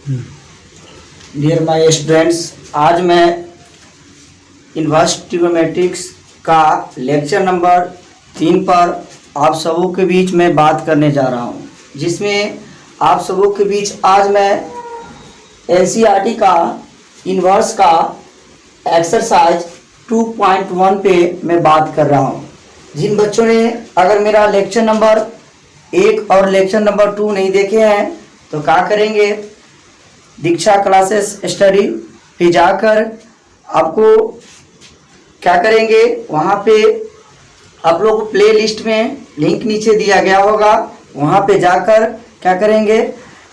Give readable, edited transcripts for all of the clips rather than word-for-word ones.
Dear my students, आज मैं inverse ट्रिग्नोमेट्रिक्स का लेक्चर नंबर 3 पर आप सबों के बीच में बात करने जा रहा हूं, जिसमें आप सबों के बीच आज मैं एनसीईआरटी का इन्वर्स का एक्सरसाइज 2.1 पे मैं बात कर रहा हूं। जिन बच्चों ने अगर मेरा लेक्चर नंबर 1 और लेक्चर नंबर 2 नहीं देखे हैं तो क्या करेंगे, दीक्षा क्लासेस स्टडी पे जाकर आपको क्या करेंगे, वहाँ पे आप लोग प्ले लिस्ट में लिंक नीचे दिया गया होगा, वहाँ पे जाकर क्या करेंगे,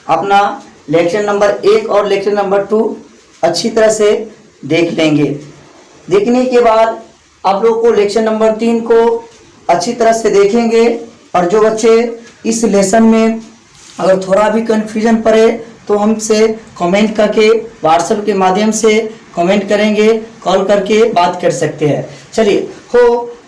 अपना लेक्चर नंबर 1 और लेक्चर नंबर 2 अच्छी तरह से देख लेंगे। देखने के बाद आप लोग को लेक्चर नंबर 3 को अच्छी तरह से देखेंगे। और जो बच्चे इस लेसन में अगर थोड़ा भी कन्फ्यूजन पड़े तो हमसे कमेंट करके व्हाट्सएप के माध्यम से कमेंट करेंगे, कॉल करके बात कर सकते हैं। चलिए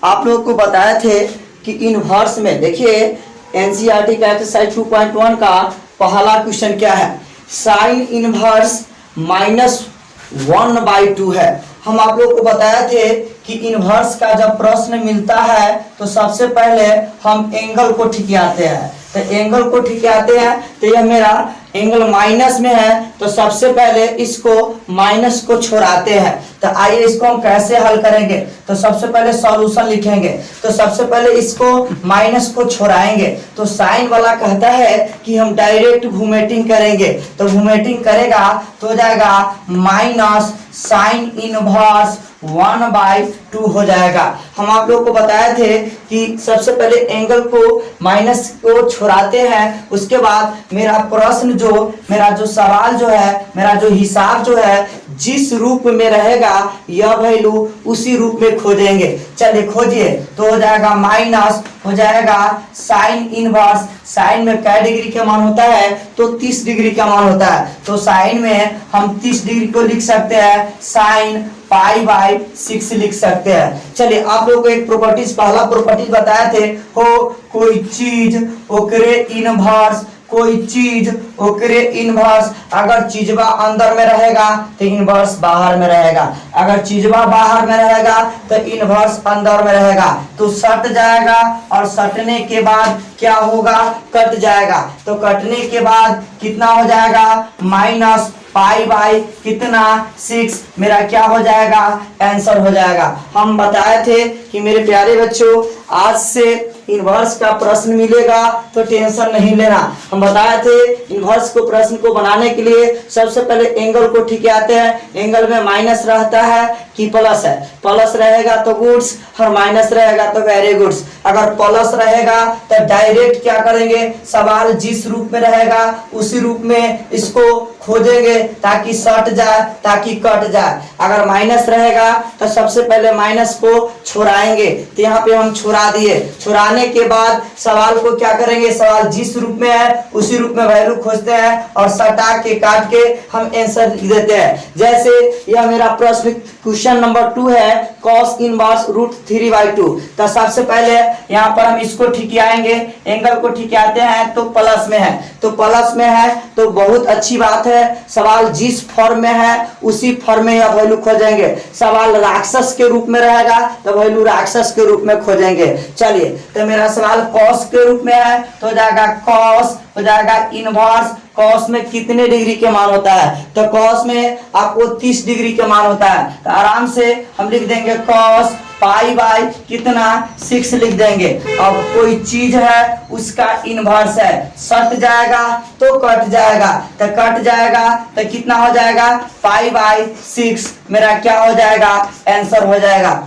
आप लोगों को बताए थे कि इनवर्स में देखिए एनसीईआरटी का एक्सरसाइज 2.1 का पहला क्वेश्चन क्या है, साइन इनवर्स -1/2 है। हम आप लोग को बताए थे कि इनवर्स का जब प्रश्न मिलता है तो सबसे पहले हम एंगल को ठिकाते हैं। तो एंगल को ठिकाते हैं तो यह मेरा एंगल माइनस में है, तो सबसे पहले इसको माइनस को छोड़ाते हैं। तो आइए इसको हम कैसे हल करेंगे, तो सबसे पहले सॉल्यूशन लिखेंगे। तो सबसे पहले इसको माइनस को छोड़ाएंगे। तो साइन वाला कहता है कि हम डायरेक्ट वोमेटिंग करेंगे, तो वोमेटिंग करेगा तो हो जाएगा माइनस साइन इनवर्स 1/2 हो जाएगा। हम आप लोग को बताए थे कि सबसे पहले एंगल को माइनस को छोड़ाते हैं, उसके बाद मेरा प्रश्न मेरा जो सवाल है, मेरा जो हिसाब है, जिस रूप में रहेगा यह वैल्यू उसी रूप में खोजेंगे। चलिए खोजिए, तो हो जाएगा माइनस हो जाएगा साइन इनवर्स, साइन में क्या डिग्री का मान होता है, तो 30 डिग्री का मान होता है। तो साइन में हम 30 डिग्री को लिख सकते हैं साइन π/6 लिख सकते हैं। चलिए आप लोगों को एक प्रॉपर्टीज, पहला प्रॉपर्टीज बताए थे, कोई चीज ओकरे इनवर्स, कोई चीज ओकरे इनवर्स, अगर चीजवा अंदर में रहेगा तो इनवर्स बाहर में रहेगा, अगर चीजवा बाहर में रहेगा तो इनवर्स अंदर में रहेगा। तो सट जाएगा और सटने के बाद क्या होगा, कट जाएगा। तो कटने के बाद कितना हो जाएगा, माइनस π/6 मेरा क्या हो जाएगा, आंसर हो जाएगा। हम बताए थे कि मेरे प्यारे बच्चों आज से इनवर्स का प्रश्न मिलेगा तो टेंशन नहीं लेना। हम बताए थे इनवर्स को प्रश्न को बनाने के लिए सबसे पहले एंगल को ठिकाते हैं। एंगल में माइनस रहता है कि प्लस है, प्लस रहेगा तो गुड्स और माइनस रहेगा तो वेरी गुड्स। अगर प्लस रहेगा तो डायरेक्ट क्या करेंगे, सवाल जिस रूप में रहेगा उसी रूप में इसको खोजेंगे ताकि सट जाए, ताकि कट जाए। अगर माइनस रहेगा तो सबसे पहले माइनस को छोड़ाएंगे, तो यहाँ पे हम छोड़ा दिए। छोड़ाने के बाद सवाल को क्या करेंगे, सवाल जिस रूप में है उसी रूप में वैल्यू खोजते हैं और सटा के काट के हम आंसर देते हैं। जैसे यह मेरा प्रश्न क्वेश्चन नंबर 2 है, cos इनवर्स √3/2। तो सबसे पहले यहाँ पर हम इसको ठिकाएंगे, एंगल को ठिकाते हैं तो प्लस में है, तो प्लस में है तो बहुत अच्छी बात है। सवाल जिस फॉर्म में है उसी फॉर्म में यह वैल्यू खोजेंगे। सवाल राक्षस के रूप में रहेगा तो वैल्यू राक्षस के रूप में खोजेंगे। चलिए तो मेरा सवाल कॉस के रूप में है तो हो जाएगा कॉस, हो जाएगा इनवर्स। कॉस में कितने डिग्री के मान होता है, तो कॉस में आपको 30 डिग्री के मान होता है। तो आराम से हम लिख देंगे कॉस π/6 लिख देंगे। अब कोई चीज है उसका इनवर्स है, सट जाएगा तो कट जाएगा, तो कट जाएगा तो कितना हो जाएगा, π/6 मेरा क्या हो जाएगा, आंसर हो जाएगा।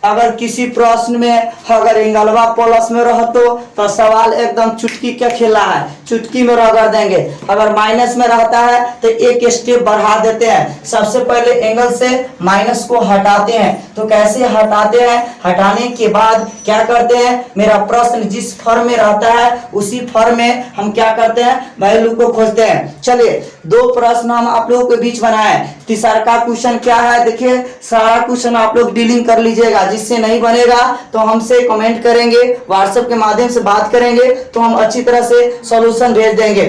अगर किसी प्रश्न में अगर एंगलवा प्लस में रहो तो सवाल एकदम चुटकी का खेला है, चुटकी में रगड़ देंगे। अगर माइनस में रहता है तो एक स्टेप बढ़ा देते हैं, सबसे पहले एंगल से माइनस को हटाते हैं। तो कैसे हटाते हैं, हटाने के बाद क्या करते हैं, मेरा प्रश्न जिस फॉर्म में रहता है उसी फॉर्म में हम क्या करते हैं, वैल्यू को खोजते हैं। चलिए 2 प्रश्न हम आप लोगों के बीच बनाए। तीसरा का क्वेश्चन क्या है, देखिए सारा क्वेश्चन आप लोग डीलिंग कर लीजिएगा। जिससे नहीं बनेगा तो हमसे कमेंट करेंगे, व्हाट्सएप के माध्यम से बात करेंगे तो हम अच्छी तरह से सॉल्यूशन भेज देंगे।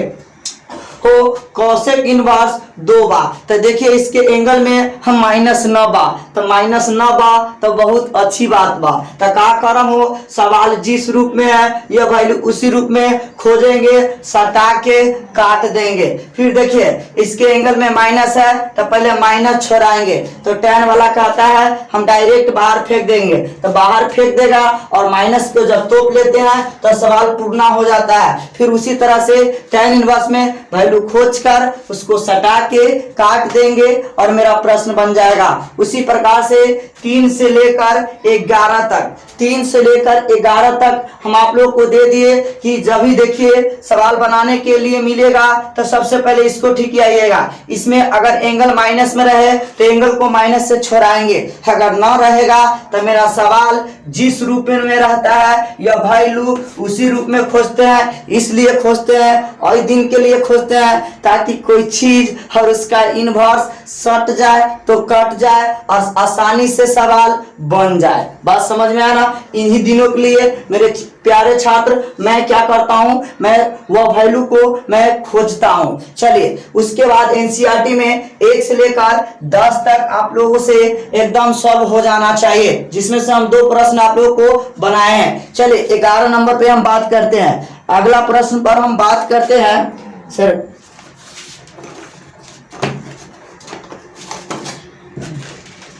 हो कोसेक इनवर्स 2 बा। तो देखिए इसके एंगल में हम -9 बा, तो -9 बा तो बहुत अच्छी बात बा। तो का करम हो, सवाल जिस रूप में है यह वैल्यू उसी रूप में खोजेंगे, सटा के काट देंगे। फिर देखिए इसके एंगल में माइनस है तो पहले माइनस छोड़ाएंगे, तो tan वाला कहता है हम डायरेक्ट बाहर फेंक देंगे, तो बाहर फेंक देगा और माइनस को जब तोप लेते हैं तो सवाल पूर्ण हो जाता है। फिर उसी तरह से tan इनवर्स में वैल्यू खोज कर उसको सटा के काट देंगे और मेरा प्रश्न बन जाएगा। उसी प्रकार से 3 से लेकर 11 तक, 3 से लेकर 11 तक हम आप लोग को दे दिए कि जब भी देखिए सवाल बनाने के लिए मिलेगा तो सबसे पहले इसको ठीक कियाइएगा। इसमें अगर एंगल माइनस में रहे तो एंगल को माइनस से छोड़ाएंगे, अगर ना रहेगा तो मेरा सवाल जिस रूप में रहता है या वैल्यू उसी रूप में खोजते हैं। इसलिए खोजते हैं और दिन के लिए खोजते हैं ताकि कोई चीज और उसका इनवर्स सट जाए तो कट जाए और आसानी से सवाल बन जाए। बात समझ में आया ना? इन्हीं दिनों के लिए मेरे प्यारे छात्र मैं क्या करता हूं, मैं वह वैल्यू को मैं खोजता हूं। चलिए उसके बाद एनसीईआरटी में 1 से लेकर 10 तक आप लोगों से एकदम सॉल्व हो जाना चाहिए, जिसमें से हम 2 प्रश्न आप लोगों को बनाए हैं। चलिए 11 नंबर पे हम बात करते हैं। अगला प्रश्न पर हम बात करते हैं सर,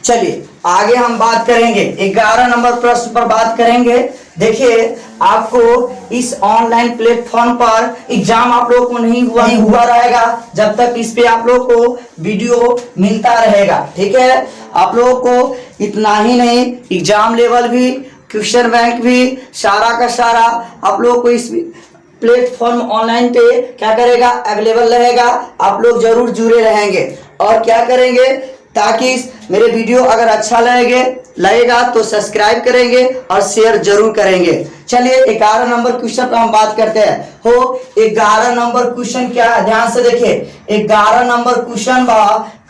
चलिए आगे हम बात करेंगे 11 नंबर प्रश्न पर बात करेंगे। देखिए आपको इस ऑनलाइन प्लेटफॉर्म पर एग्जाम आप लोग को नहीं हुआ रहेगा जब तक इस पे आप लोग को वीडियो मिलता रहेगा। ठीक है, आप लोगों को इतना ही नहीं, एग्जाम लेवल भी, क्वेश्चन बैंक भी, सारा का सारा आप लोग को इस प्लेटफॉर्म ऑनलाइन पे क्या करेगा, अवेलेबल रहेगा। आप लोग जरूर जुड़े रहेंगे और क्या करेंगे ताकि मेरे वीडियो अगर अच्छा लगेगा तो सब्सक्राइब करेंगे और शेयर जरूर करेंगे। चलिए 11 नंबर क्वेश्चन पर हम बात करते हैं। हो 11 नंबर क्वेश्चन क्या है, ध्यान से देखिए। 11 नंबर क्वेश्चन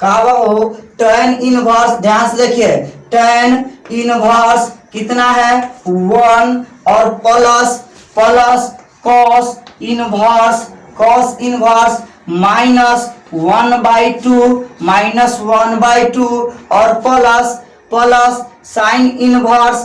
का हो tan इनवर्स, ध्यान से देखिए tan इनवर्स कितना है 1 और प्लस cos इनवर्स माइनस 1/2 और प्लस साइन इनवर्स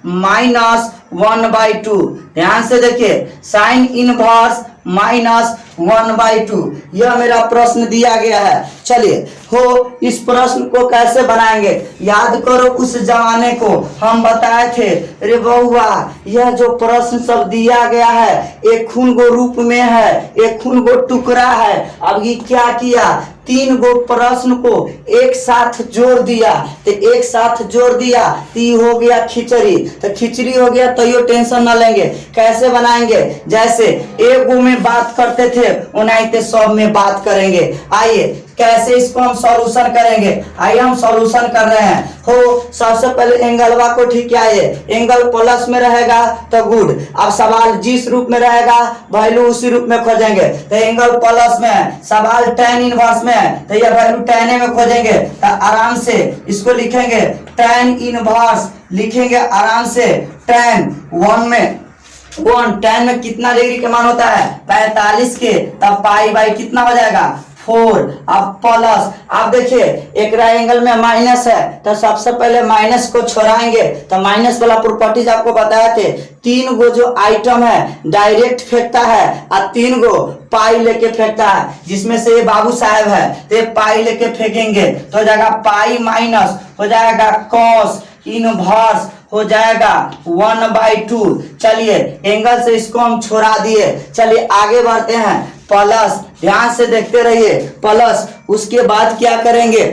माइनस 1/2। ध्यान से देखिए साइन इनवर्स -1/2 यह मेरा प्रश्न दिया गया है। चलिए हो इस प्रश्न को कैसे बनाएंगे, याद करो उस जमाने को हम बताए थे। अरे बहुआ यह जो प्रश्न सब दिया गया है एक खून गो रूप में है, एक खून गो टुकड़ा है। अब ये क्या किया, 3 गो प्रश्न को एक साथ जोड़ दिया, तो एक साथ जोड़ दिया तो ये हो गया खिचड़ी। तो खिचड़ी हो गया तो ये टेंशन ना लेंगे। कैसे बनाएंगे, जैसे एक गो में बात करते थे उन्हें सब में बात करेंगे। आइए कैसे इसको हम सॉल्यूशन करेंगे, आइए हम सॉल्यूशन कर रहे हैं। हो सबसे पहले एंगलवा को ठीक आइए, एंगल प्लस में रहेगा तो गुड। अब सवाल जिस रूप में रहेगा वैल्यू उसी रूप में खोजेंगे। तो एंगल प्लस में है, सवाल tan इनवर्स में है तो यह वैल्यू tan में खोजेंगे। तो आराम से इसको लिखेंगे tan इनवर्स, लिखेंगे आराम से tan 1 में 1 tan में कितना डिग्री के मान होता है 45 के, तब पाई बाई कितना हो जाएगा 4। अब प्लस, आप देखिए एक एंगल में माइनस है तो सबसे पहले माइनस को छोड़ाएंगे। तो माइनस वाला प्रॉपर्टीज आपको बताए थे, 3 गो जो आइटम है डायरेक्ट फेंकता है और 3 गो पाई लेके फेंकता है, जिसमें से ये बाबू साहब है तो ये पाई लेके फेंकेंगे तो हो जाएगा पाई माइनस हो जाएगा कॉस इनवर्स हो जाएगा 1/2। चलिए एंगल से इसको हम छोड़ा दिए। चलिए आगे बढ़ते हैं, प्लस, ध्यान से देखते रहिए प्लस। उसके बाद क्या करेंगे,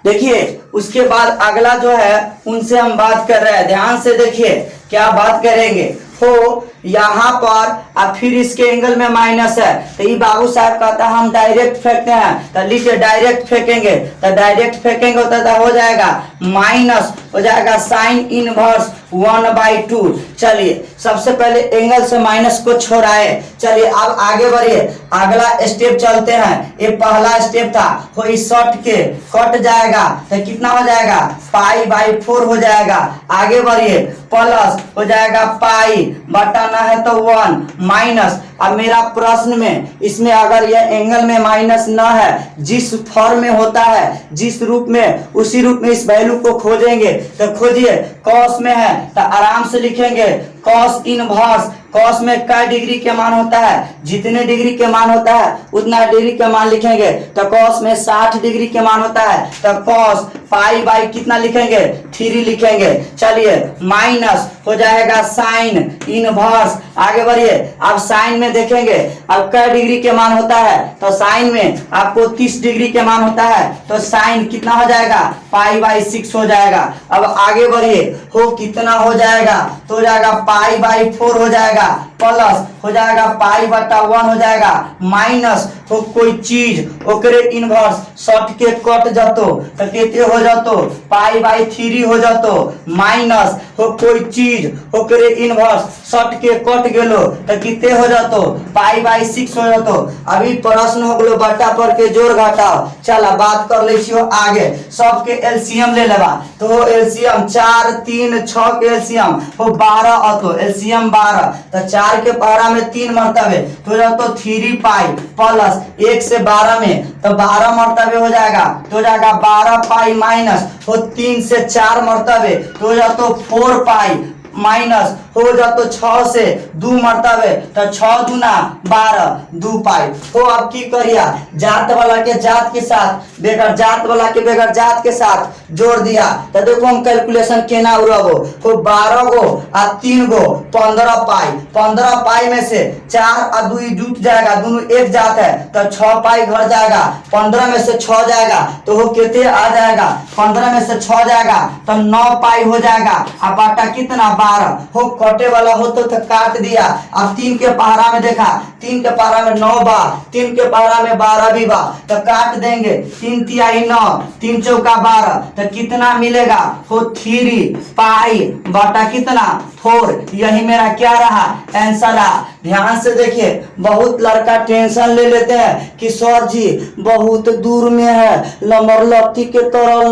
देखिए उसके बाद अगला जो है उनसे हम बात कर रहे हैं, ध्यान से देखिए क्या बात करेंगे। हो यहाँ पर और फिर इसके एंगल में माइनस है, तो ये बाबू साहब कहता है हम डायरेक्ट फेंकते हैं, तो लीजिए डायरेक्ट फेंकेंगे, तो डायरेक्ट फेंकेंगे तो हो जाएगा माइनस हो जाएगा साइन इनवर्स 1/2। चलिए सबसे पहले एंगल से माइनस को छोड़ाए। चलिए अब आगे बढ़िए, अगला स्टेप चलते हैं। ये पहला स्टेप था, तो इस शॉर्ट के कट जाएगा तो कितना हो जाएगा पाई/4 हो जाएगा। आगे बढ़िए, प्लस हो जाएगा पाई बटा ना है तो 1 माइनस। अब मेरा प्रश्न में इसमें अगर यह एंगल में माइनस ना है, जिस फॉर्म में होता है जिस रूप में, उसी रूप में इस वैल्यू को खोजेंगे। तो खोजिए, कॉस में है तो आराम से लिखेंगे कॉस इनवर्स। कॉस में क्या डिग्री के मान होता है, जितने डिग्री के मान होता है उतना डिग्री के मान लिखेंगे। तो कॉस में 60 डिग्री के मान होता है, तो कॉस पाई बाई कितना लिखेंगे 3 लिखेंगे। चलिए माइनस हो जाएगा साइन इनवर्स। आगे बढ़िए, अब साइन में देखेंगे अब क्या डिग्री के मान होता है, तो साइन में आपको 30 डिग्री के मान होता है, तो साइन कितना हो जाएगा पाई/6 हो जाएगा। अब आगे बढ़िए, हो कितना हो जाएगा, तो हो जाएगा पाई/4 हो जाएगा, प्लस हो जाएगा पाई/1 हो जाएगा, माइनस हो कोई चीज ओकरे इनवर्स शॉर्ट के कट जातो तो कितने हो जातो पाई/3 हो जातो, माइनस हो कोई चीज ओकरे इनवर्स शॉर्ट के कट गेलो तो कितने हो जातो पाई/6 हो जातो। अभी प्रश्न हो गलो बटा पर के जोड़ घटाओ। चला बात कर ले छियो आगे, सबके एलसीएम ले लेबा, तो एलसीएम 4 3 6 के एलसीएम हो 12 अतो, एलसीएम 12, तो 4 के पहरा में 3 मर्तबे तो जातो 3 पाई प्लस 1 से 12 में तो 12 मर्तबे हो जाएगा, तो हो जाएगा 12 पाई माइनस हो 3 से 4 मर्तबे तो हो जातो 4 पाई माइनस हो जातो 6 से 2 मर्तबे तो 6 दूना 12 2 पाई। हो अब की करिया, जात वाला के जात के साथ बेगर जात वाला के बेगर जात के साथ जोड़ दिया, तो देखो हम कैलकुलेशन केना उड़ाबो। हो 12 गो आ 3 गो 15 पाई, 15 पाई में से 4 और 2 जुट जाएगा, दोनों एक जात है तो 6 पाई घर जाएगा, 15 में से 6 जाएगा तो वो कितने आ जाएगा, 15 में से 6 जाएगा तो 9 पाई हो जाएगा। अब बाटा कितना 12 हो, कटे वाला हो तो काट दिया। अब 3 के पहाड़ा में देखा, 3 के पहाड़ा में 9 बा, 3 के पहाड़ा में 12 भी बा, तो काट देंगे 3 तिहाई 9 3 चौका 12 तो कितना मिलेगा हो 3 पाई बटा कितना 4। यही मेरा क्या रहा आंसर रहा। ध्यान से देखिए, बहुत लड़का टेंशन ले लेते हैं कि सर जी बहुत दूर में है, लमर लत्ती के तरह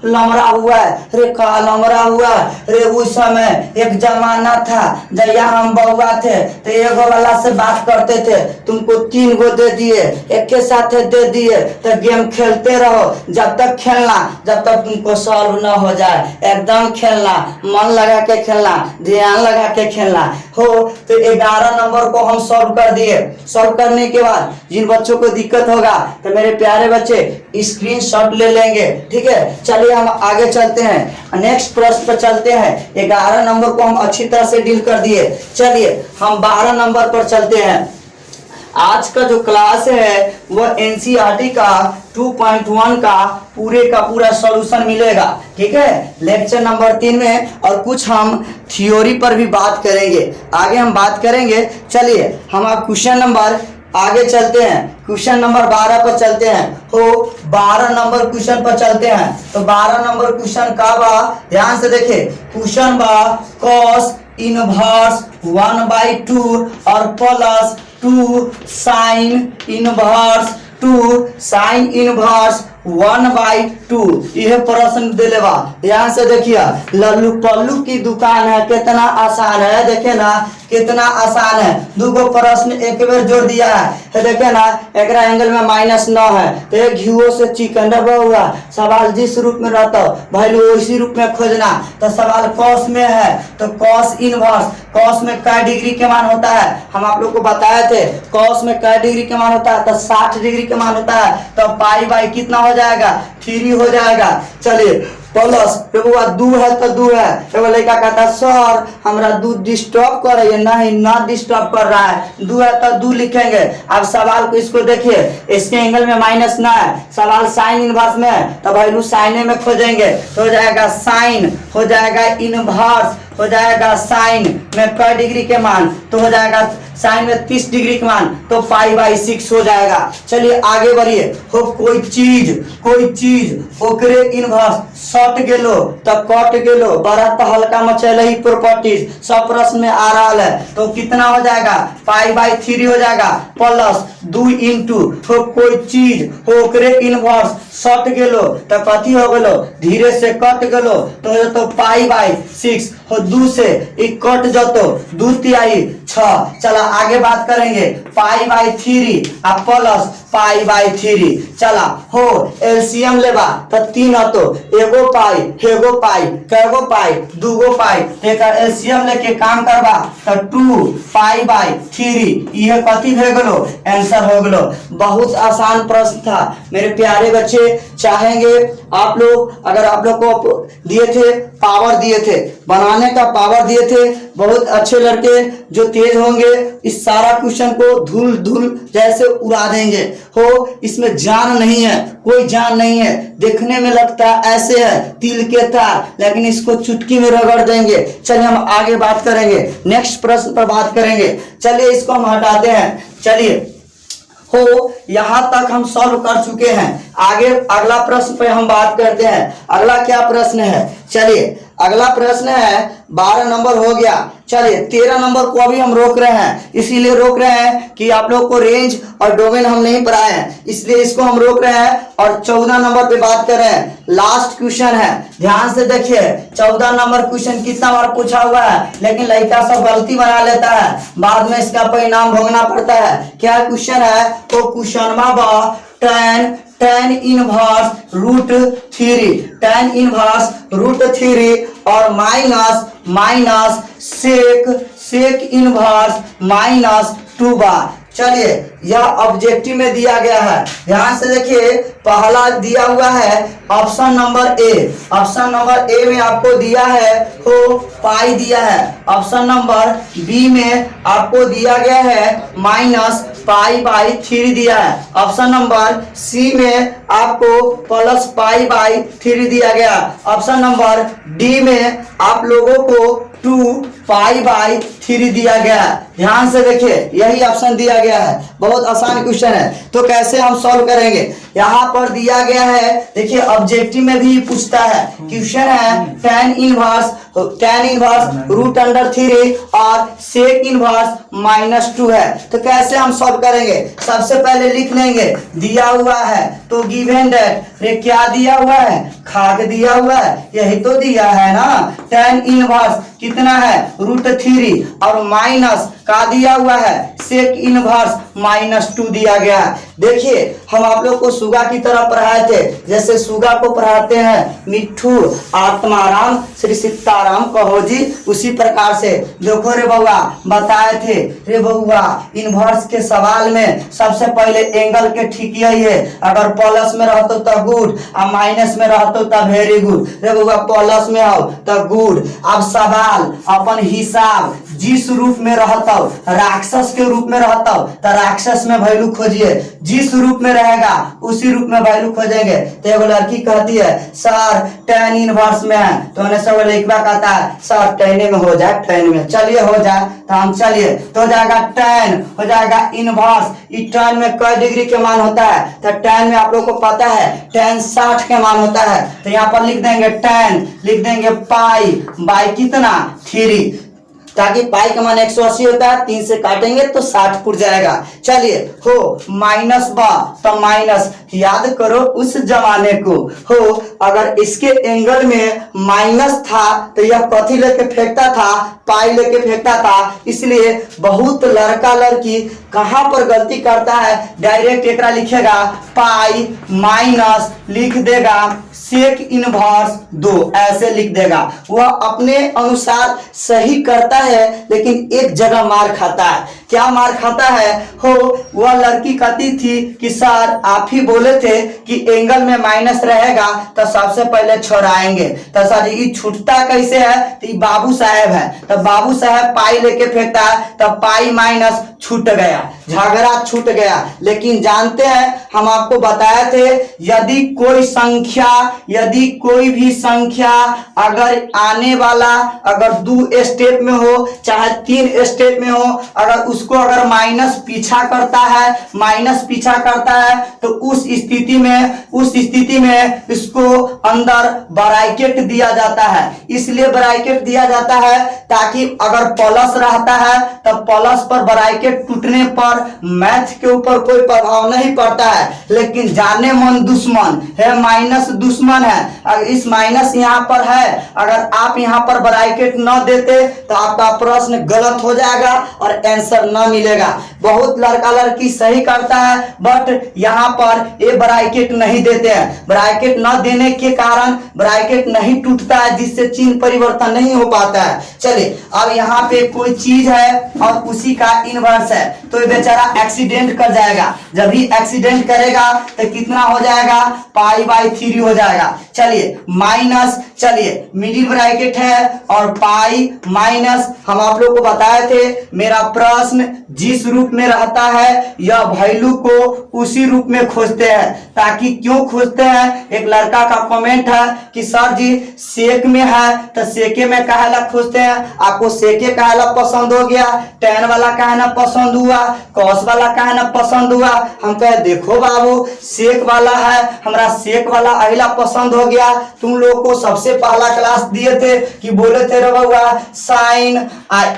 लमरा हुआ है, रे का लमरा हुआ रे। उस समय एक जमाना था जब हम बउआ थे तो एगो वाला से बात करते थे, तुमको 3 गो दे दिए, एक के साथ दे दिए तो गेम खेलते रहो, जब तक खेलना जब तक तुमको सॉल्व न हो जाए, एकदम खेलना, मन लगा के खेलना, ध्यान लगा के खेलना हो। तो 11 नंबर को हम सॉल्व कर दिए। सॉल्व करने के बाद जिन बच्चों को दिक्कत होगा तो मेरे प्यारे बच्चे स्क्रीनशॉट ले लेंगे, ठीक है। चलिए हम आगे चलते हैं, नेक्स्ट प्रश्न पर चलते हैं। 11 नंबर को हम अच्छी तरह से डील कर दिए। चलिए हम 12 नंबर पर चलते हैं। आज का जो क्लास है वो एनसीईआरटी का 2.1 का पूरा सॉल्यूशन मिलेगा, ठीक है, लेक्चर नंबर 3 में, और कुछ हम थ्योरी पर भी बात करेंगे, आगे हम बात करेंगे। चलिए हम अब क्वेश्चन नंबर आगे चलते हैं, क्वेश्चन नंबर 12 पर चलते हैं। हो 12 नंबर क्वेश्चन पर चलते हैं। तो 12 नंबर क्वेश्चन का बा, ध्यान से देखिए, क्वेश्चन बा कॉस इनवर्स 1/2 और plus 2 sine inverse 2 sine inverse 1/2। यह प्रश्न दे लेवा। ध्यान से देखिए, लल्लू पल्लू की दुकान है, कितना आसान है, देखे ना कितना आसान है। 2 प्रश्न एक बार जोड़ दिया है, देखे ना एक एंगल में -9 है तो एक घियो से चिकन हुआ। सवाल जिस रूप में रहता वैल्यू उसी रूप में खोजना। तो सवाल कॉस में है तो कॉस इनवर्स, कॉस में क्या डिग्री के मान होता है, हम आप लोग को बताए थे कॉस में क्या डिग्री के मान होता है, तो 60 डिग्री के मान होता है, तो पाई कितना हो जाएगा 3 हो जाएगा। चलिए प्लस एगो 2 है तो 2 है, एगो लड़का कहता है सर हमरा 2 डिस्टर्ब कर रही है, नहीं ना डिस्टर्ब कर रहा है, 2 है तो 2 लिखेंगे। अब सवाल को इसको देखिए, इसके एंगल में -9 है, सवाल साइन इनवर्स में है तो वैल्यू साइने में खोजेंगे, तो हो जाएगा साइन हो जाएगा इनवर्स हो जाएगा साइन में क डिग्री के मान, तो हो जाएगा साइन में 30 डिग्री के मान, तो π/6 हो जाएगा। चलिए आगे बढ़िए। हो कोई चीज ओकरे इनवर्स सट गेलो तो कट गेलो, बड़ा तो हल्का मचल ही प्रॉपर्टीज सब प्रश्न में आ रहा है, तो कितना हो जाएगा π/3 हो जाएगा प्लस 2 इंटू हो कोई चीज ओकरे इनवर्स सट गेलो तो कथी हो गेलो धीरे से कट गेलो तो π/6 हो 2 से एक कट जतो 2 तिहाई 6। चला आगे बात करेंगे π/3 आ प्लस π/3। चला हो एलसीएम लेबा तो 3 हतो, एगो पाई कैगो पाई दूगो पाई, एक एलसीएम लेके काम करबा तो 2π/3 ये कथी हो गेलो आंसर हो गेलो। बहुत आसान प्रश्न था मेरे प्यारे बच्चे। चाहेंगे आप लोग, अगर आप लोग को दिए थे पावर दिए थे बनाने का पावर दिए थे, बहुत अच्छे लड़के जो तेज होंगे इस सारा क्वेश्चन को धूल धूल जैसे उड़ा देंगे। हो इसमें जान नहीं है, कोई जान नहीं है, देखने में लगता ऐसे है तिल के तार, लेकिन इसको चुटकी में रगड़ देंगे। चलिए हम आगे बात करेंगे, नेक्स्ट प्रश्न पर बात करेंगे। चलिए इसको हम हटाते हैं। चलिए हो यहाँ तक हम सॉल्व कर चुके हैं, आगे अगला प्रश्न पे हम बात करते हैं। अगला क्या प्रश्न है? चलिए अगला प्रश्न है 12 नंबर हो गया। चलिए 13 नंबर को अभी हम रोक रहे हैं, इसीलिए रोक रहे हैं कि आप लोग को रेंज और डोमेन हम नहीं पढ़ाए हैं, इसलिए इसको हम रोक रहे हैं और 14 नंबर पे बात कर रहे हैं। लास्ट क्वेश्चन है, ध्यान से देखिए। 14 नंबर क्वेश्चन कितना बार पूछा हुआ है, लेकिन लड़का सब गलती बना लेता है, बाद में इसका परिणाम भोगना पड़ता है। क्या क्वेश्चन है? तो क्वेश्चन tan इनवर्स रूट 3 और माइनस सेक इनवर्स -2 बार। चलिए यह ऑब्जेक्टिव में दिया गया है, ध्यान से देखिए। पहला दिया हुआ है option number A, option number A में आपको दिया है हो पाई दिया है, ऑप्शन नंबर बी में आपको दिया गया है -π/3 दिया है, ऑप्शन नंबर सी में आपको प्लस π/3 दिया गया, ऑप्शन नंबर डी में आप लोगों को 2π/3 दिया गया है। ध्यान से देखिए यही ऑप्शन दिया गया है, बहुत आसान क्वेश्चन है। तो कैसे हम सॉल्व करेंगे? यहाँ पर दिया गया है, देखिए ऑब्जेक्टिव में भी पूछता है, क्वेश्चन है tan इनवर्स √3 और सेक इनवर्स -2 है। तो कैसे हम सॉल्व करेंगे? सबसे पहले लिख लेंगे, दिया हुआ है तो गिवन दैट, क्या दिया हुआ है? खाक दिया हुआ है, यही तो दिया है ना। tan इनवर्स कितना है? √3 और माइनस का दिया हुआ है सेक इनवर्स -2 दिया गया है। देखिए हम आप लोग को सुगा की तरह पढ़ाए थे, जैसे सुगा को पढ़ाते हैं मिट्ठू आत्माराम श्री सीताराम कहो जी, उसी प्रकार से देखो रे बउआ बताए थे रे बउआ इनवर्स के सवाल में सबसे पहले एंगल के ठीक यही है, अगर प्लस में रहतो तो गुड और माइनस में रहतो तो वेरी गुड। रे बउआ प्लस में हो तो गुड। अब सवाल अपन हिसाब जिस रूप में रहता हो, राक्षस के रूप में रहता हो तो राक्षस में वैल्यू खोजिए, जिस रूप में रहेगा उसी रूप में वैल्यू खोजेंगे। तो एगो लड़की कहती है सर tan इनवर्स में है, तो उन्हें सब लड़का कहता है सर tan में हो जाए, tan में। चलिए हो जाए तो हम चलिए तो हो जाएगा tan हो जाएगा इनवर्स। इस tan में कई डिग्री के मान होता है? तो tan में आप लोग को पता है tan 60 के मान होता है, तो यहाँ पर लिख देंगे tan, लिख देंगे π/कितना 3, ताकि पाई का मान 180 होता है, 3 से काटेंगे तो 60 पुर जाएगा। चलिए हो माइनस बा तो माइनस, याद करो उस जमाने को। हो अगर इसके एंगल में माइनस था तो यह कथी लेके फेंकता था? पाई लेके फेंकता था। इसलिए बहुत लड़का लड़की कहां पर गलती करता है, डायरेक्ट एकरा लिखेगा पाई माइनस लिख देगा सेक इनवर्स 2, ऐसे लिख देगा। वह अपने अनुसार सही करता है लेकिन एक जगह मार खाता है। क्या मार खाता है हो। वह लड़की कहती थी कि सर आप ही बोले थे कि एंगल में माइनस रहेगा तो सबसे पहले छोड़ाएंगे। तो सर ये छूटता कैसे है, तो ये बाबू साहब है, तो बाबू साहब पाई लेके फेंकता है तो पाई माइनस छूट गया, झगड़ा छूट गया। लेकिन जानते हैं हम आपको बताए थे यदि कोई भी संख्या अगर आने वाला अगर 2 स्टेप में हो चाहे 3 स्टेप में हो, अगर माइनस पीछा करता है तो उस स्थिति में इसको अंदर ब्रैकेट दिया जाता है। इसलिए ब्रैकेट दिया जाता है ताकि अगर प्लस रहता है तो प्लस पर ब्रैकेट टूटने पर मैथ के ऊपर कोई प्रभाव नहीं पड़ता है। लेकिन जाने मन दुश्मन है, माइनस दुश्मन है। अगर इस माइनस यहाँ पर है, अगर आप यहाँ पर ब्रैकेट न देते तो आपका प्रश्न गलत हो जाएगा और आंसर न मिलेगा। बहुत लड़का लड़की सही करता है बट यहाँ पर ये ब्रैकेट नहीं देते हैं। ब्रैकेट न देने के कारण ब्रैकेट नहीं टूटता है, जिससे चिन्ह परिवर्तन नहीं हो पाता है। चलिए अब यहाँ पे कोई चीज है और उसी का इनवर्स है तो ये बेचारा एक्सीडेंट कर जाएगा। जब भी एक्सीडेंट करेगा तो कितना हो जाएगा, पाई/3 हो जाएगा। चलिए माइनस, चलिए मिडिल ब्रैकेट है और पाई माइनस। हम आप लोग को बताए थे मेरा प्रश्न जिस रूप में रहता है यह वैल्यू को उसी रूप में खोजते हैं। ताकि क्यों खोजते हैं, एक लड़का का कमेंट है कि सर जी सेक में है तो सेके में काहेला खोजते हैं, आपको सेके काहेला पसंद हो गया, टेन वाला काहे पसंद हुआ, कॉस वाला काहे पसंद हुआ। हम कहे देखो बाबू सेक वाला है, हमरा सेक वाला अहिला पसंद हो गया। तुम लोग को सबसे पहला क्लास दिए थे कि बोले थे रे बउआ sine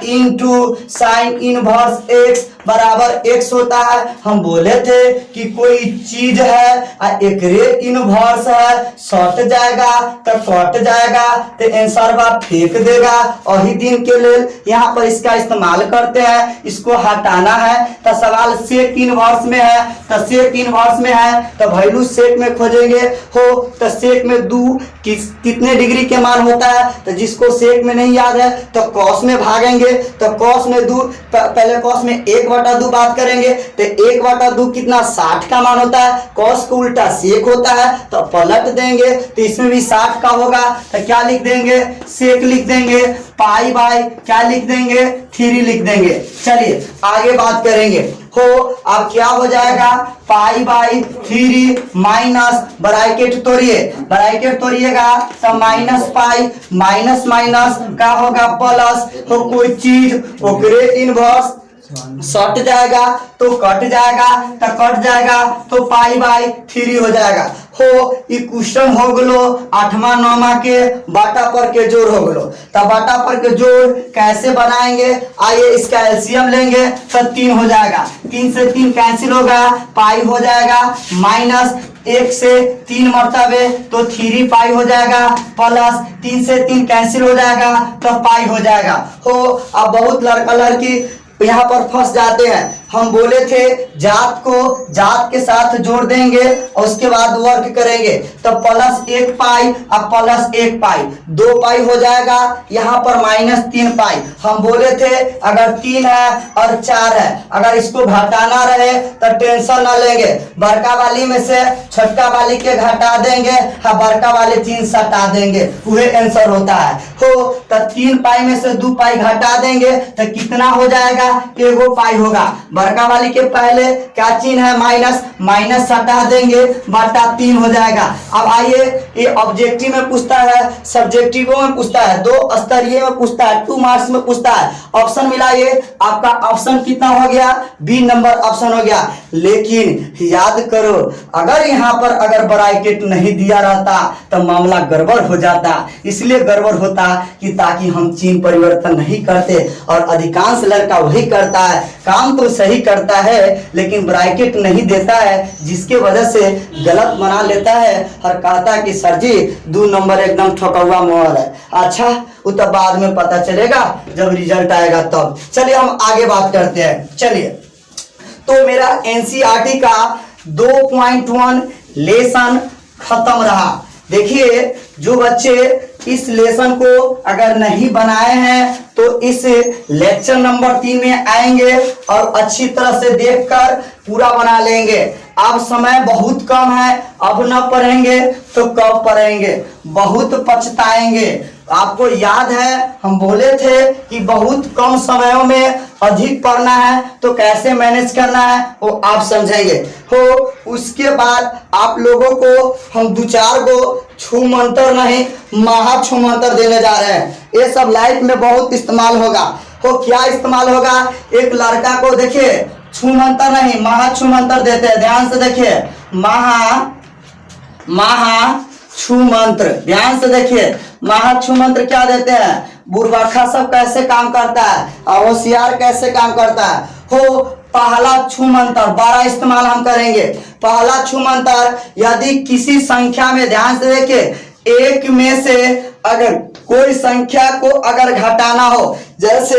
into sine inverse x बराबर x होता है। हम बोले थे कि कोई चीज है एक रे इनवर्स है, सट जाएगा तो कट जाएगा तो आंसर बा फेंक देगा। और ही दिन के लिए यहाँ पर इसका इस्तेमाल करते हैं, इसको हटाना है तो सवाल सेक इनवर्स में है, तो सेक इनवर्स में है तो वैल्यू सेक में खोजेंगे हो। तो सेक में 2 कितने डिग्री के मान होता है, तो जिसको सेक में नहीं याद है तो कॉस में भागेंगे। तो कॉस में 2, पहले कॉस में 1/2 बात करेंगे तो 1/2 कितना 60 का मान होता है। कॉस को उल्टा सेक होता है तो पलट देंगे तो इसमें भी 60 का होगा तो क्या लिख देंगे, सेक लिख देंगे। पाई/, क्या लिख देंगे, 3 लिख देंगे। चलिए आगे बात करेंगे हो। अब क्या हो जाएगा, पाई/3 माइनस ब्रैकेट तोड़िएगा तो माइनस पाई माइनस माइनस का होगा प्लस। हो कोई चीज ओकरे इनवर्स सट जाएगा तो कट जाएगा तो पाई/3 हो जाएगा। हो ये क्वेश्चन हो गलो 8वां 9वां के बाटा पर के जोड़ हो गलो। तो बाटा पर के जोड़ कैसे बनाएंगे, आइए इसका एलसीएम लेंगे तो 3 हो जाएगा। 3 से 3 कैंसिल होगा, पाई हो जाएगा माइनस 1 से 3 मरतबे तो 3 पाई हो जाएगा प्लस 3 से 3 कैंसिल हो जाएगा तो पाई हो जाएगा। हो अब बहुत लड़का लड़की यहाँ पर फंस जाते हैं। हम बोले थे जात के साथ जोड़ देंगे और उसके बाद वर्क करेंगे तो +1 पाई अब +1 पाई 2 पाई हो जाएगा, यहाँ पर -3 पाई। हम बोले थे अगर 3 है और 4 है, अगर इसको घटाना रहे तो टेंशन ना लेंगे, बड़का वाली में से छोटका वाली के घटा देंगे, हाँ बड़का वाले 3 सटा देंगे, वही आंसर होता है। हो तो 3 पाई में से 2 पाई घटा देंगे तो कितना हो जाएगा, 1 पाई होगा। बड़का वाली के पहले क्या चिन्ह है, माइनस हटा देंगे बटा 3 हो जाएगा। अब आइए ये ऑब्जेक्टिव में पूछता है, सब्जेक्टिव में पूछता है, 2 स्तरीय में पूछता है, 2 मार्क्स में पूछता है। ऑप्शन मिलाइए, आपका ऑप्शन कितना हो गया, बी नंबर ऑप्शन हो गया। लेकिन याद करो अगर यहाँ पर अगर ब्रैकेट नहीं दिया रहता तो मामला गड़बड़ हो जाता। इसलिए गड़बड़ होता कि ताकि हम चिन्ह परिवर्तन नहीं करते, और अधिकांश लड़का वही करता है, काम तो सही करता है लेकिन ब्रैकेट नहीं देता है, जिसके वजह से गलत बना लेता है और कहता है कि सर जी 2 नंबर एकदम ठोका मोहर है। अच्छा वो तो बाद में पता चलेगा जब रिजल्ट आएगा तब। चलिए हम आगे बात करते हैं। चलिए तो मेरा एनसीईआरटी का 2.1 लेसन खत्म रहा। देखिए जो बच्चे इस लेसन को अगर नहीं बनाए हैं तो इस लेक्चर नंबर 3 में आएंगे और अच्छी तरह से देखकर पूरा बना लेंगे। अब समय बहुत कम है, अब न पढ़ेंगे तो कब पढ़ेंगे, बहुत पछताएंगे। आपको याद है हम बोले थे कि बहुत कम समयों में अधिक पढ़ना है तो कैसे मैनेज करना है वो आप समझेंगे हो। उसके बाद आप लोगों को हम 2-4 गो छू मंत्र नहीं महा छू मंत्र देने जा रहे हैं। ये सब लाइफ में बहुत इस्तेमाल होगा। हो क्या इस्तेमाल होगा, एक लड़का को देखिए छू मंत्र नहीं महा छू मंत्र देते हैं, ध्यान से देखिए। महा छू मंत्र, ध्यान से देखिए। महा छू मंत्र क्या देते हैं, बुरबखा सब कैसे काम करता है और होशियार कैसे काम करता है। हो पहला छू मंत्र बड़ा इस्तेमाल हम करेंगे। पहला छू मंत्र, यदि किसी संख्या में, ध्यान से देखिए, एक में से अगर कोई संख्या को अगर घटाना हो, जैसे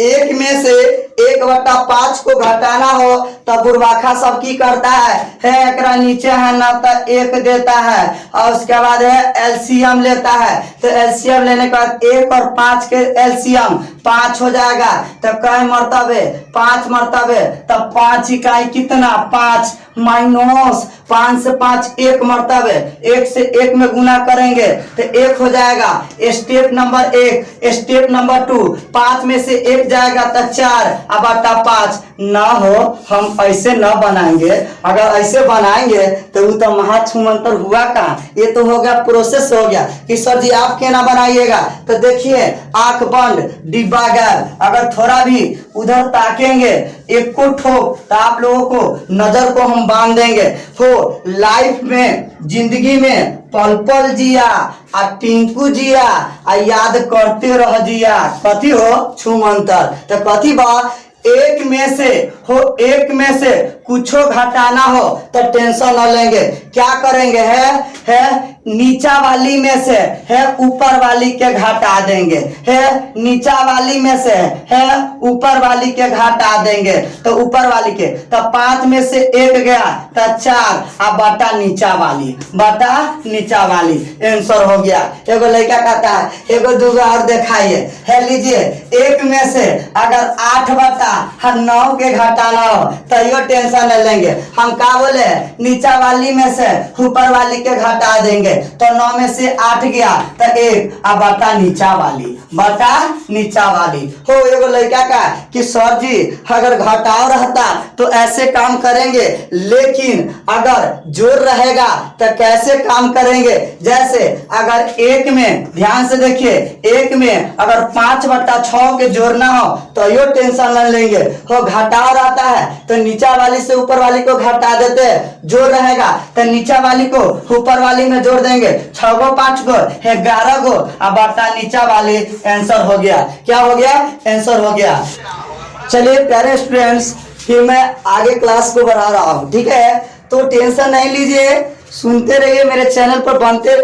एक में से 1/5 को घटाना हो तब बुरबाखा सब की करता है एकरा नीचे है ना तो 1 देता है और उसके बाद है एलसीएम लेता है। तो एलसीएम लेने के बाद 1 और 5 के एलसीएम 5 हो जाएगा। तब कई मर्तबे 5 मर्तबे, तब 5 इकाई कितना 5 माइनस 5 से 5 1 मर्तबे, 1 से 1 में गुना करेंगे तो 1 हो जाएगा। Step number 1। स्टेप नंबर 2, 5 में से 1 जाएगा तो 4 अब बटा 5 ना हो। हम ऐसे न बनाएंगे, अगर ऐसे बनाएंगे तो वो तो महा छू मंत्र हुआ कहाँ। ये तो हो गया प्रोसेस हो गया कि सर जी आप क्या ना बनाइएगा। तो देखिए आंख बंद डिब्बा गैर, अगर थोड़ा भी उधर ताकेंगे एक को ठोक तो आप लोगों को नजर को हम बांध देंगे। हो लाइफ में जिंदगी में पल पल जिया आ टिंकू जिया आ याद करते रह जिया। कथी हो छू मंत्र, तो कथी बा एक में से हो, एक में से कुछो घटाना हो तो टेंशन न लेंगे। क्या करेंगे है नीचा वाली में से है ऊपर वाली के घटा देंगे, है नीचा वाली में से है ऊपर वाली के घटा देंगे। तो ऊपर वाली के तो 5 में से 1 गया तो 4 अब बटा नीचा वाली, बटा नीचा वाली आंसर हो गया। एगो लड़का कहता है एगो दूगो और दिखाइए है, लीजिए 1 में से अगर 8/9 के घटाना हो तो यो टेंशन न लेंगे। हम क्या बोले नीचा वाली में से ऊपर वाली के घटा देंगे तो 9 में से 8 गया तो 1 अब बटा नीचा वाली, बटा नीचा वाली। हो एगो लड़का का कि सर जी अगर घटाव रहता तो ऐसे काम करेंगे, लेकिन अगर जोड़ रहेगा तो कैसे काम करेंगे। जैसे अगर 1 में, ध्यान से देखिए, 1 में अगर 5/6 के जोड़ना हो तो यो टेंशन न लेंगे। हो घटाव रहता है तो नीचा वाली से ऊपर वाली को घटा देते हैं, जोड़ रहेगा तो नीचा वाली को ऊपर वाली में जोड़ देंगे। 6 गो 5 गो 11 गो अब बटा नीचा वाली आंसर हो गया। क्या हो गया, आंसर हो गया। चलिए प्यारे स्टूडेंट्स, फिर मैं आगे क्लास को बढ़ा रहा हूँ, ठीक है। तो टेंशन नहीं लीजिए, सुनते रहिए, मेरे चैनल पर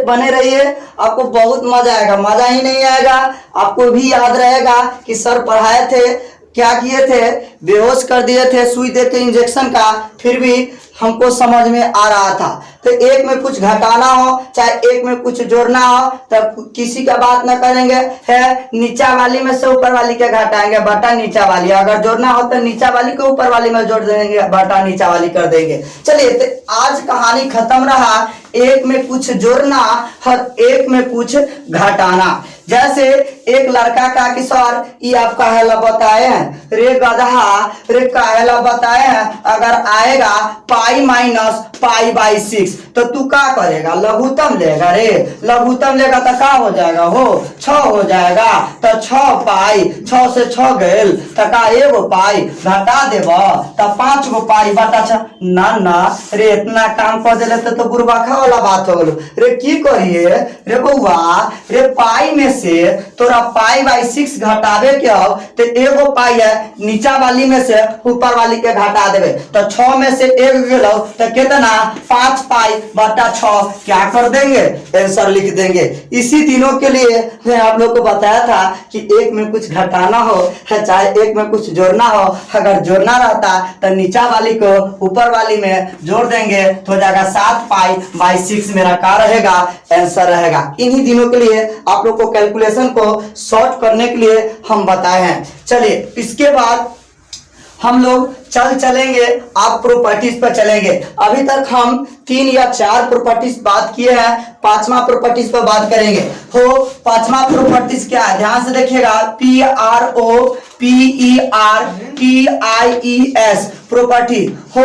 बने रहिए, आपको बहुत मजा आएगा। मजा ही नहीं आएगा, आपको भी याद रहेगा कि सर पढ़ाए थे, क्या किए थे, बेहोश कर दिए थे सुई दे के इंजेक्शन का, फिर भी हमको समझ में आ रहा था। तो 1 में कुछ घटाना हो चाहे 1 में कुछ जोड़ना हो तब किसी का बात न करेंगे, है नीचा वाली में से ऊपर वाली के घटाएंगे, बटा नीचा वाली। अगर जोड़ना हो तो नीचा वाली को ऊपर वाली में जोड़ देंगे, बटा नीचा वाली कर देंगे। चलिए तो आज कहानी खत्म रहा। 1 में कुछ जोड़ना और 1 में कुछ घटाना। जैसे एक लड़का का कि सर ये आप काहेला बताए हैं, रे गधा रे काहेला बताए हैं, अगर आएगा पाई माइनस पाई/6 तो तू क्या करेगा, लघुत्तम लेगा रे। लघुत्तम लेगा तो क्या हो जाएगा, हो 6 हो जाएगा। तो 6 पाई, 6 से 6 गए तो का 1 पाई घटा देब तो 5 गो पाई बटा 6 ना रे, इतना काम कर दिले तो बुरबाखा वाला बात हो गलो रे। की करिए रे बउआ रे, पाई में से तोरा पाई बाई 6 घटावे के हो तो एगो पाई है नीचा वाली में से ऊपर वाली के घटा देवे तो 6 में से एक गेलो तो कितना 5 पाई बटा 6 क्या कर देंगे आंसर लिख देंगे। इसी तीनों के लिए मैं आप लोग को बताया था कि एक में कुछ घटाना हो चाहे एक में कुछ जोड़ना हो, अगर जोड़ना रहता तो नीचा वाली को ऊपर वाली में जोड़ देंगे तो हो जाएगा 7 पाई बाई 6 मेरा क्या रहेगा आंसर रहेगा। इन्हीं दिनों के लिए आप लोग को कैलकुलेशन को शॉर्ट करने के लिए हम बताए हैं। चलिए इसके बाद हम लोग चलेंगे आप प्रॉपर्टीज पर चलेंगे। अभी तक हम 3 या 4 प्रॉपर्टीज बात किए हैं, 5वां प्रॉपर्टीज पर बात करेंगे। हो 5वां प्रॉपर्टीज क्या है ध्यान से देखिएगा, PROPERTIES प्रॉपर्टी हो।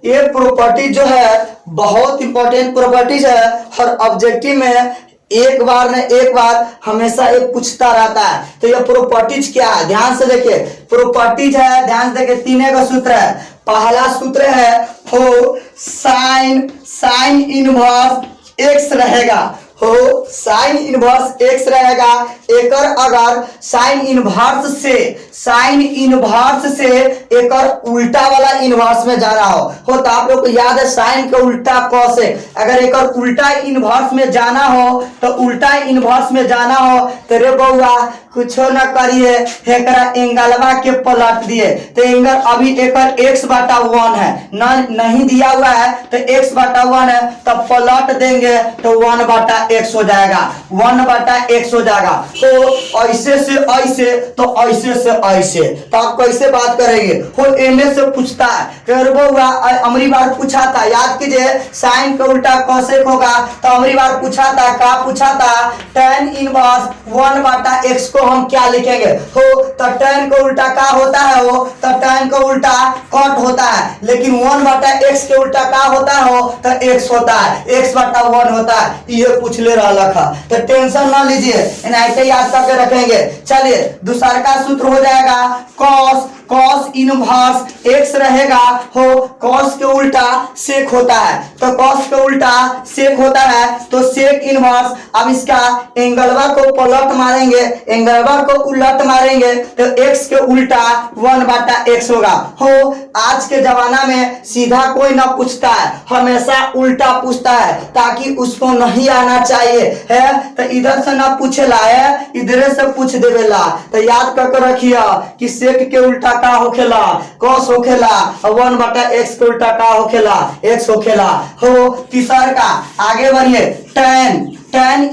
ये प्रॉपर्टी जो है बहुत इंपॉर्टेंट प्रॉपर्टीज है और ऑब्जेक्टिव में एक बार न एक बार हमेशा ये पूछता रहता है। तो ये प्रॉपर्टीज क्या है ध्यान से देखिए, प्रॉपर्टीज है ध्यान से देखिए 3 का सूत्र है। पहला सूत्र है हो साइन इनवर्स एक्स रहेगा, हो साइन इनवर्स एक्स रहेगा। एक अगर साइन इनवर्स से एक उल्टा वाला इनवर्स में जाना हो तो आप लोग को याद है साइन का उल्टा कॉस है। अगर एक उल्टा इनवर्स में जाना हो तो उल्टा इनवर्स में जाना हो तो रे बउआ कुछ न करिए एकरा एंगलवा के पलट दिए तो एंगल अभी एक x बटा 1 है नहीं दिया हुआ है तो x बटा 1 है तब पलट देंगे तो 1 बटा x हो जाएगा, 1 बटा x हो जाएगा। तो ऐसे से ऐसे तो ऐसे से ऐसे तो आप कैसे बात करेंगे हो एने से पूछता है अमरी बार पूछा था, याद कीजिए साइन का उल्टा कॉसेक होगा तो अमरी बार पूछा था क्या पूछा था tan इनवर्स 1 बटा x को हम क्या लिखेंगे हो तो tan का उल्टा क्या होता है हो तो tan का उल्टा कॉट होता है, लेकिन 1 बटा x के उल्टा क्या होता है हो तो x होता है, x बटा 1 होता है। ये पूछ ले रहा था तो टेंशन ना लीजिए ऐसे याद करके रखेंगे। चलिए दूसरा का सूत्र हो जाएगा कॉस इनवर्स x रहेगा हो कॉस के उल्टा सेक होता है तो कॉस के उल्टा सेक होता है तो सेक इनवर्स। अब इसका एंगलवा को पलट मारेंगे, एंगलवा को उलट मारेंगे तो x के उल्टा 1 बटा x होगा। हो आज के जमाना में सीधा कोई ना पूछता है, हमेशा उल्टा पूछता है ताकि उसको नहीं आना चाहिए है तो इधर से ना पूछेला है इधर से पूछ देवेला। तो याद करके रखिए कि सेक के उल्टा का होखेला कॉस होखेला और 1 बटा x के उल्टा का होखेला x होखेला। हो तीसरा का आगे बढ़िए tan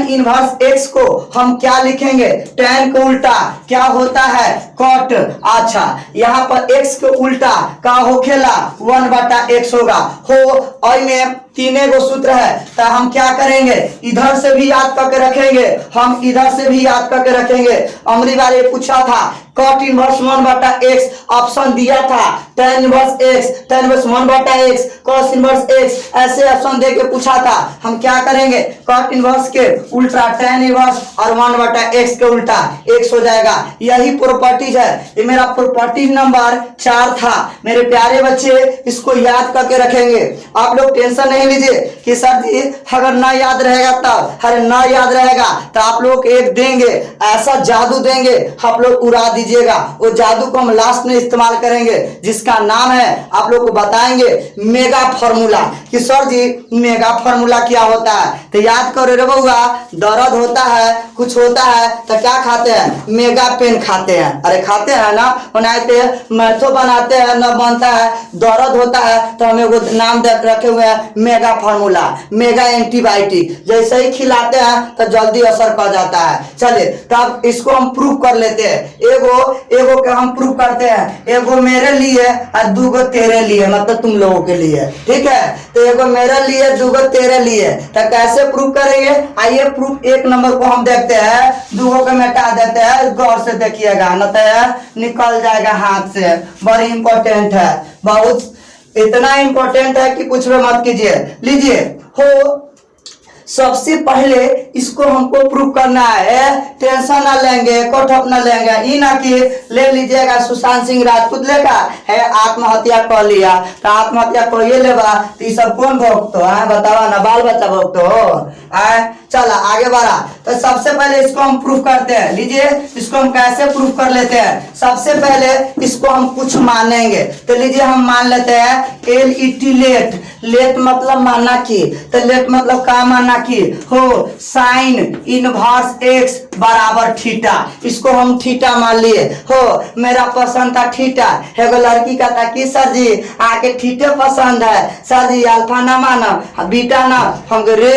इनवर्स x को हम क्या लिखेंगे tan का उल्टा क्या होता है कॉट। अच्छा यहाँ पर x के उल्टा का होखेला 1 बटा x होगा। हो और में 3 गो सूत्र है तो हम क्या करेंगे इधर से भी याद करके रखेंगे, हम इधर से भी याद करके रखेंगे। अमरी बारे पूछा था कॉट इनवर्स 1 बटा x, ऑप्शन दिया था tan inverse x, tan inverse 1 बटा x, cos इनवर्स x, ऐसे ऑप्शन दे के पूछा था। हम क्या करेंगे कॉट इनवर्स के उल्टा tan इनवर्स और 1 बटा x के उल्टा x हो जाएगा। यही प्रॉपर्टीज है। ये मेरा प्रॉपर्टीज नंबर 4 था मेरे प्यारे बच्चे, इसको याद करके रखेंगे। आप लोग टेंशन नहीं लीजिए कि सर जी अगर ना याद रहेगा तब, अरे ना याद रहेगा तो आप लोग एक देंगे ऐसा जादू देंगे आप लोग उड़ा दीजिएगा। वो जादू को हम लास्ट में इस्तेमाल करेंगे जिसका नाम है आप लोग को बताएंगे मेगा फॉर्मूला। कि सर जी मेगा फॉर्मूला क्या होता है तो याद करो रे बउआ, दर्द होता है कुछ होता है तो क्या खाते हैं मेगा पेन खाते हैं, अरे खाते हैं ना, बनाते मैथो बनाते हैं ना बनता है, दर्द होता है तो हमें वो नाम रखे हुए हैं मेगा फॉर्मूला, मेगा एंटीबायोटिक। जैसे ही खिलाते हैं तो जल्दी असर कर जाता है। चलिए तब इसको हम प्रूव कर लेते हैं। एगो के हम प्रूव करते हैं, एगो मेरे लिए और 2 तेरे लिए, मतलब तुम लोगों के लिए, ठीक है। तो एगो मेरे लिए 2 तेरे लिए, तो कैसे प्रूव करेंगे आइए प्रूफ 1 नंबर को हम देखते हैं। 2 को मिटा देते हैं, गौर से देखिएगा न तो निकल जाएगा हाथ से। बड़ी इंपॉर्टेंट है, बहुत इतना इंपॉर्टेंट है कि कुछ भी मत कीजिए। लीजिए हो सबसे पहले इसको हमको प्रूव करना है, टेंशन ना लेंगे, कोठप ना लेंगे, ये ना कि ले लीजिएगा सुशांत सिंह राजपूत लेगा है आत्महत्या कर लिया तो आत्महत्या को ये लेगा तो ये सब कौन भोगतो है बतावा ना, बाल बच्चा भोगतो है। चला आगे बढ़ा। तो सबसे पहले इसको हम प्रूफ करते हैं, लीजिए इसको हम कैसे प्रूफ कर लेते हैं। सबसे पहले इसको हम कुछ मानेंगे, तो लीजिए हम मान लेते हैं LET लेट। लेट मतलब माना कि, तो लेट मतलब क्या माना कि हो साइन इनवर्स एक्स बराबर थीटा, इसको हम थीटा मान लिए हो। मेरा पसंद था थीटा, एगो लड़की का था कि सर जी आके थीटे पसंद है, सर जी अल्फा ना मानो बीटा ना, हम रे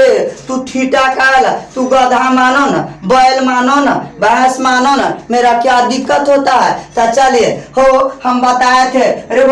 तू थीटा काल, तू गधा मानो ना, बैल मानो ना, भैंस मानो ना, मेरा क्या दिक्कत होता है। तो चलिए हो हम बताए थे रे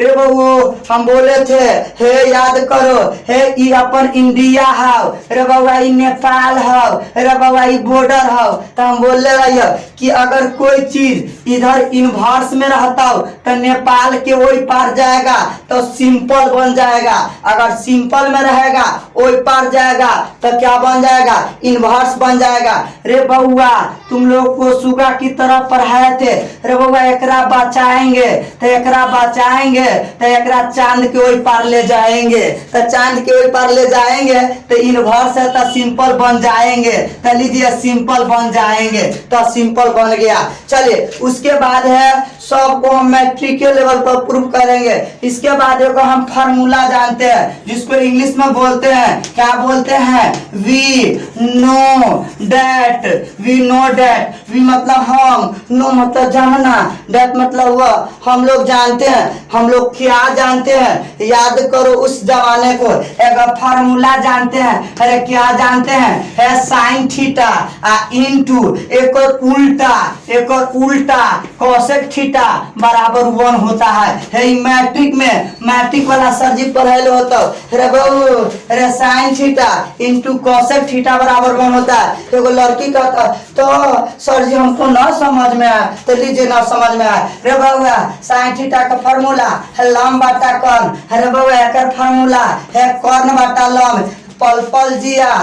बबू हम बोले थे हे याद करो हे ई अपन इंडिया हाउ रे बाबा, ई नेपाल हाउ रे बाबा, ई बॉर्डर हाउ। तो हम बोले रहिए कि अगर कोई चीज इधर इनवर्स में रहता हो तो नेपाल के वही पार जाएगा तो सिंपल बन जाएगा, अगर सिंपल में रहेगा वही पार जाएगा तो क्या बन जाएगा, इनवर्स बन जाएगा। रे बउआ तुम लोग को सुगा की तरह पढ़ाए थे, रे बउआ एकरा बचाएंगे तो एकरा बचाएंगे तो एकरा चांद के वही पार ले जाएंगे, तो चांद के वही पार ले जाएंगे तो इनवर्स है तो सिंपल बन जाएंगे, तो लीजिए सिंपल बन जाएंगे, तो सिंपल बन गया। चलिए उसके बाद है सबको हम मैट्रिक के लेवल पर प्रूव करेंगे। इसके बाद एक हम फार्मूला जानते हैं जिसको इंग्लिश में बोलते हैं, क्या बोलते हैं, we know that. We know that, we मतलब हम, नो मतलब जानना, डैट मतलब वह, हम लोग जानते हैं। हम लोग क्या जानते हैं, याद करो उस जमाने को, एक फार्मूला जानते हैं। अरे क्या जानते हैं, है साइन थीटा इनटू एक और उल्टा कोसेक थीटा बराबर 1 होता है। मैट्रिक में मैट्रिक वाला सर जी पढ़े होता है बाबू, अरे sine theta into cosec theta बराबर 1 होता है। तो एगो लड़की कहता तो सर जी हमको ना समझ में आया, तो लीजिए ना समझ में आया रे बाबू साइन थीटा का फार्मूला है लंब बटा कर्ण, अरे बाबू एक फार्मूला है कर्ण बटा लंब। पल पल जिया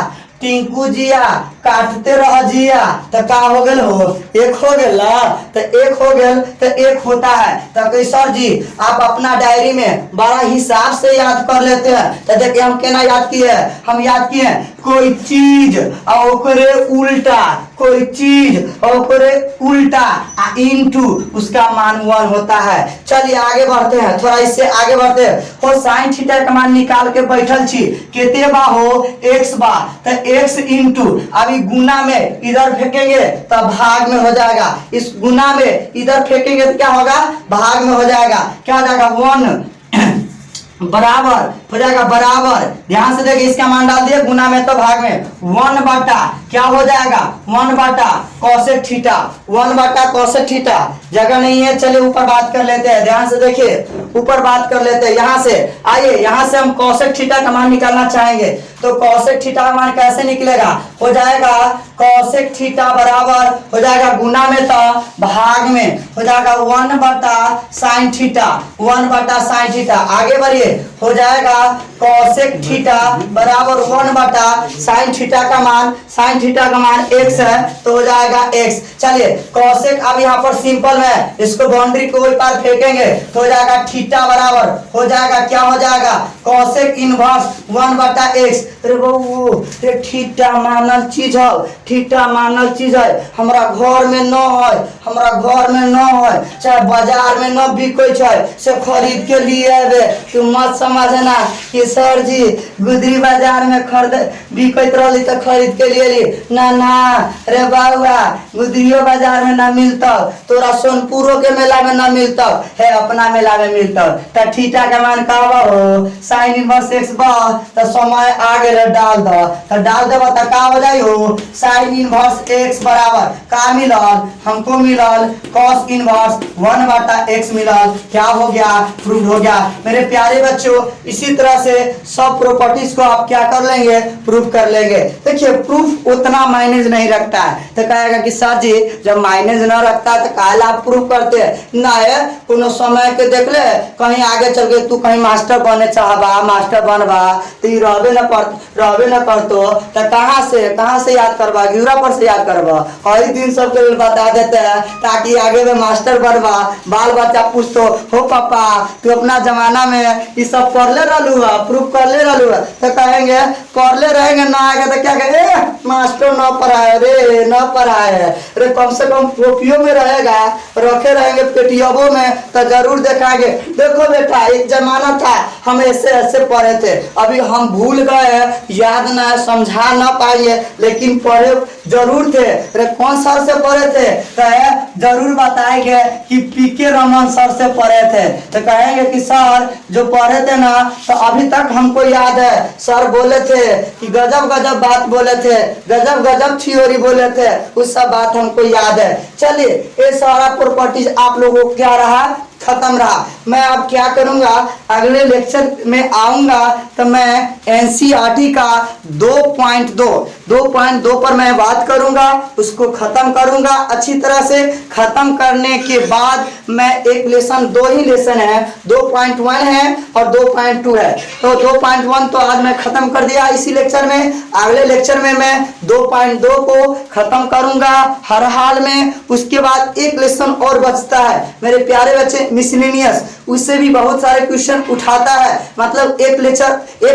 टिंकू जिया काटते रह जिया, तो का हो गल हो, एक हो गल ना, तो एक हो गल तो एक होता है। तो सर जी आप अपना डायरी में बड़ा हिसाब से याद कर लेते हैं। तो देखिए हम केना याद किए, हम याद किए कोई चीज और ओकरे उल्टा, कोई चीज और ओकरे उल्टा इनटू उसका मान 1 होता है। चलिए आगे बढ़ते हैं, थोड़ा इससे आगे बढ़ते हैं। हो साइन थीटा का मान निकाल के बैठल छी, केते बा हो x बा, तो x इंटू अभी गुना में इधर फेंकेंगे तो भाग में हो जाएगा, इस गुना में इधर फेंकेंगे तो क्या होगा, भाग में हो जाएगा। क्या हो जाएगा 1 बराबर हो जाएगा, बराबर ध्यान से देखिए इसका मान डाल दिए गुना में तो भाग में 1 बटा क्या हो जाएगा 1 बटा कोसेक थीटा, 1 बटा कोसेक थीटा। जगह नहीं है, चलिए ऊपर बात कर लेते हैं, ध्यान से देखिए ऊपर बात कर लेते हैं। यहाँ से आइए, यहाँ से हम कोसेक थीटा का मान निकालना चाहेंगे, तो कोसेक थीटा का मान कैसे निकलेगा, हो जाएगा कोसेक थीटा बराबर हो जाएगा गुना में तो भाग में हो जाएगा 1 बटा साइन थीटा, 1 बटा साइन थीटा। आगे बढ़िए, हो जाएगा कोसेक थीटा बराबर 1 बटा साइन थीटा का मान, साइन थीटा का मान x है तो हो जाएगा x। चलिए कोसेक अब यहाँ पर सिंपल में इसको बाउंड्री को ओर पार फेंकेंगे तो हो जाएगा थीटा बराबर हो जाएगा, क्या हो जाएगा कोसेक इनवर्स 1 बटा x। अरे बबू ये थीटा मानल चीज है, थीटा मानल चीज है, हमरा घर में न है, हमरा घर में न है, चाहे बाजार में न बिकै छै से खरीद के लिए आबे। तू मत समझना कि सर जी गुदरी बाजार में खरीद बिकैत रहली तो खरीद के लिए ली, ना ना रे बाबुआ गुदरियो बाजार में ना मिलता, तोरा सोनपुरो के मेला में ना मिलता है, अपना मेला में मिलता। तो थीटा का मान का हो साइन इनवर्स x बा, तो समय आ गेल डाल दो, तो डाल देबो तो का हो जाई हो साइन इनवर्स x बराबर का मिलल, हमको मिलल cos इनवर्स 1 बटा x मिलल। क्या हो गया, प्रूव हो गया। मेरे प्यारे बच्चों इसी तरह से सब प्रॉपर्टीज को आप क्या कर लेंगे, प्रूव कर लेंगे। देखिए प्रूफ उतना मायने नहीं रखता है, तो कहेगा कि सर जी जब मायने न रखता है तो काहे आप प्रूफ करते हैं, ना है कोनो समय के देख ले कहीं आगे चल के तू कहीं मास्टर बने चाहब बा मास्टर बनबा तो ई रहबे न करतो तो कहाँ से याद करबा, गिरा पर से याद करबा। और ही दिन सबके लिए बता देते हैं ताकि आगे में मास्टर बनबा, बाल बच्चा पूछतो हो पापा तू अपना जमाना में ये सब पढ़ले रहलू है, प्रूफ कर ले रहलू है, तो कहेंगे पढ़ले रहेंगे ना आगे तो क्या कहेंगे मास्टर न पढ़ाए रे, न पढ़ाए रे, कम से कम कॉपियों में रहेगा, रखे रहेंगे पेटियबों में तो जरूर देखाएंगे देखो बेटा एक जमाना था हम ऐसे ऐसे पढ़े थे, अभी हम भूल गए याद ना है समझा ना पाएंगे लेकिन पढ़े जरूर थे। अरे कौन सर से पढ़े थे तो जरूर बताएंगे कि पीके रमन सर से पढ़े थे, तो कहेंगे कि सर जो पढ़े थे ना तो अभी तक हमको याद है, सर बोले थे कि गजब गजब बात बोले थे, गजब गजब थ्योरी बोले थे, उस सब बात हमको याद है। चलिए ये सारा प्रॉपर्टीज आप लोगों को क्या रहा खत्म रहा। मैं अब क्या करूंगा अगले लेक्चर में आऊंगा तो मैं एनसीईआरटी का 2.2 पर मैं बात करूंगा, उसको खत्म करूंगा अच्छी तरह से। खत्म करने के बाद मैं एक लेसन, 2 ही लेसन है, 2.1 है और 2.2 है, तो 2.1 तो आज मैं खत्म कर दिया इसी लेक्चर में। अगले लेक्चर में मैं 2.2 को खत्म करूंगा हर हाल में। उसके बाद एक लेसन और बचता है मेरे प्यारे बच्चे, मिसलेनियस, उससे भी बहुत सारे क्वेश्चन उठाता है, मतलब एक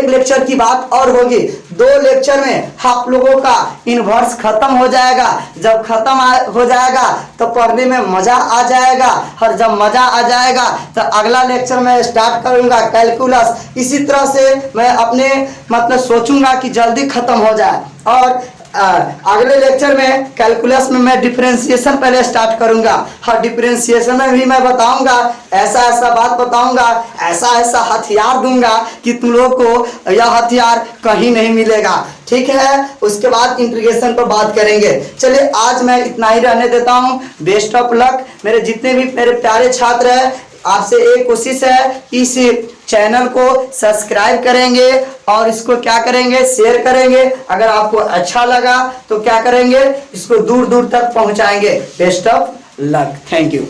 लेक्चर की बात और होगी। 2 लेक्चर में आप लोगों का इनवर्स खत्म हो जाएगा। जब खत्म हो जाएगा तो पढ़ने में मजा आ जाएगा, और जब मजा आ जाएगा तो अगला लेक्चर में स्टार्ट करूंगा कैलकुलस। इसी तरह से मैं अपने मतलब सोचूंगा कि जल्दी खत्म हो जाए, और अगले लेक्चर में कैलकुलस में मैं डिफरेंशिएशन पहले स्टार्ट करूंगा, और डिफरेंशिएशन में भी मैं बताऊंगा ऐसा ऐसा बात बताऊंगा, ऐसा ऐसा हथियार दूंगा कि तुम लोग को यह हथियार कहीं नहीं मिलेगा, ठीक है। उसके बाद इंटीग्रेशन पर बात करेंगे। चलिए आज मैं इतना ही रहने देता हूँ। बेस्ट ऑफ लक मेरे जितने भी मेरे प्यारे छात्र हैं, आपसे एक कोशिश है कि इस चैनल को सब्सक्राइब करेंगे और इसको क्या करेंगे शेयर करेंगे। अगर आपको अच्छा लगा तो क्या करेंगे इसको दूर दूर तक पहुंचाएंगे। Best of luck, thank you.